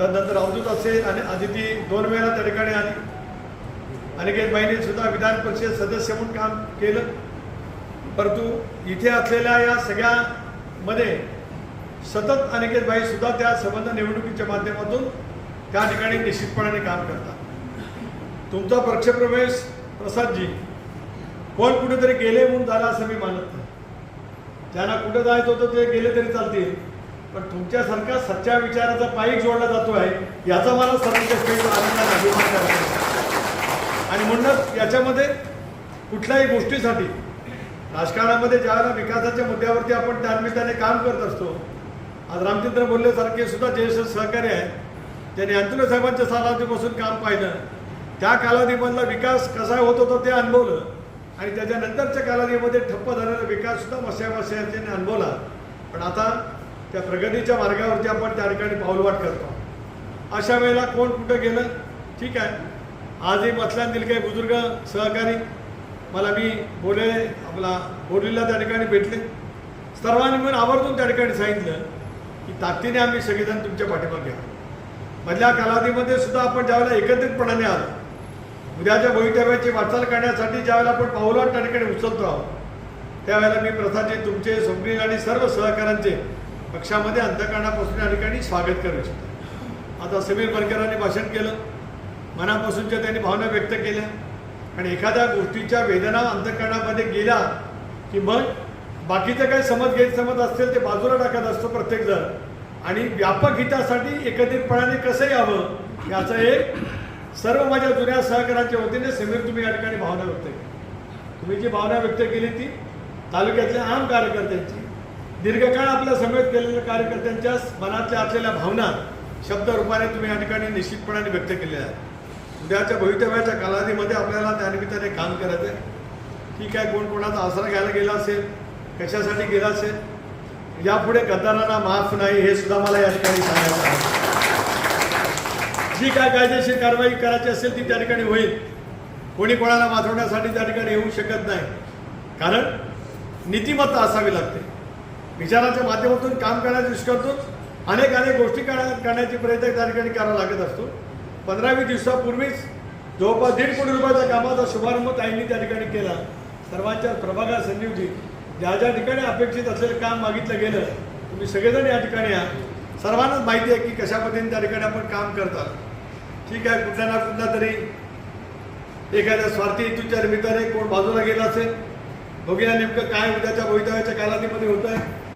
त्यानंतर अवधूत असेल आणि आदिती 2 वेळा त्या ठिकाणी आली. अनिकेत बाईंनी सुद्धा विधान परिषद सदस्य म्हणून काम केलं. परंतु इथे असलेल्या या सगळ्यामध्ये सतत अनिकेत बाई सुद्धा त्या संबंध निवडणुकीच्या माध्यमातून त्या ठिकाणी निश्चितपणाने काम करतात. तुमचा पक्षप्रवेश प्रसादजी कोण कुठेतरी गेले म्हणून झाला असं मी मानत नाही. ज्यांना कुठं जायचं होतं ते गेले तरी चालतील, पण तुमच्यासारखा सच्च्या विचाराचा पाईक जोडला जातो आहे याचा मला सर्वश्रेष्ठ आनंद आणि अभिमान वाटतो. आणि म्हणूनच याच्यामध्ये कुठल्याही गोष्टीसाठी राजकारणामध्ये ज्यावेळेला विकासाच्या मुद्द्यावरती आपण त्यानिमित्ताने काम करत असतो. आज रामचंद्र बोललेसारखे सुद्धा ज्येष्ठ सहकारी आहेत, ज्यांनी अंतुले साहेबांच्या कालावधीपासून काम पाहिलं, त्या कालावधीमधला विकास कसा होत होता ते अनुभवलं आणि त्याच्यानंतरच्या कालावधीमध्ये ठप्प झालेला विकाससुद्धा वर्षावर्षांनी अनुभवला. पण आता त्या प्रगतीच्या मार्गावरती आपण त्या ठिकाणी पाऊलवाट करतो. अशा वेळेला कोण कुठं गेलं ठीक आहे. आजही मथल्यातील काही बुजुर्ग सहकारी मी आपला बोरीला त्या ठिकाणी भेटले. सर्वांनी मिळून आवर्जून त्या ठिकाणी सांगितलं की ताकदीने आम्ही सगळेजण तुमच्या पाठीमागे आहोत. मधल्या कालावधीमध्ये सुद्धा आपण ज्यावेळेला एकत्रितपणाने आलो, उद्याच्या भवितव्याची वाटचाल करण्यासाठी ज्यावेळेला आपण पाऊलवाट त्या ठिकाणी उचलतो आहोत, त्यावेळेला मी प्रसादजी तुमचे स्वप्नील आणि सर्व सहकाऱ्यांचे पक्षामध्ये अंतःकरणापासून या ठिकाणी स्वागत करू इच्छितो. आता समीर बनकरांनी भाषण केलं, मनापासूनच्या त्यांनी भावना व्यक्त केल्या आणि एखाद्या गोष्टीच्या वेदना अंतःकरणामध्ये गेल्या की मग बाकीचं काही गैरसमज असतील ते बाजूला टाकत असतो प्रत्येकजण आणि व्यापक हितासाठी एकत्रितपणाने कसं यावं याचं एक सर्व माझ्या जुन्या सहकाऱ्यांच्या वतीने समीर तुम्ही या ठिकाणी भावना व्यक्त केली. तुम्ही जी भावना व्यक्त केली ती तालुक्यातल्या आम कार्यकर्त्यांची, दीर्घकाळ आपल्या समेत केलेल्या कार्यकर्त्यांच्या मनातल्या असलेल्या भावना शब्द रूपाने तुम्ही या ठिकाणी निश्चितपणाने व्यक्त केलेल्या आहेत. उद्याच्या भवितव्याच्या कालावधीमध्ये आपल्याला त्यानिमित्ताने काम करायचं आहे. ठीक आहे, कोण कोणाचा आसरा घ्यायला गेला असेल, कशासाठी गेला असेल, यापुढे गद्दारांना माफ नाही हे सुद्धा मला या ठिकाणी सांगायचं आहे. जी काय कायदेशीर कारवाई करायची असेल ती त्या ठिकाणी होईल. कोणी कोणाला वाचवण्यासाठी त्या ठिकाणी येऊ शकत नाही, कारण नीतिमत्ता असावी लागते. विचाराच्या माध्यमातून काम करण्याच्या दृष्टीकोनातून अनेक गोष्टी करण्याची प्रयत्न त्या ठिकाणी करावा लागत असतो. 15-20 दिवसापूर्वीच जवळपास 1.5 कोटी रुपयाच्या कामाचा शुभारंभ ताईंनी त्या ठिकाणी केला. सर्वांच्या प्रभागात संजीवजी ज्या ज्या ठिकाणी अपेक्षित असलेलं काम मागितलं गेलं, तुम्ही सगळेजण या ठिकाणी या. सर्वांनाच माहिती आहे की कशा पद्धतीने त्या ठिकाणी आपण काम करतात. ठीक आहे, कुठल्या ना कुठला तरी एखाद्या स्वार्थी हेतूच्या निमित्ताने कोण बाजूला गेला असेल. बघूया नेमकं काय उद्याच्या भवितव्याच्या कालावधीमध्ये होत आहे.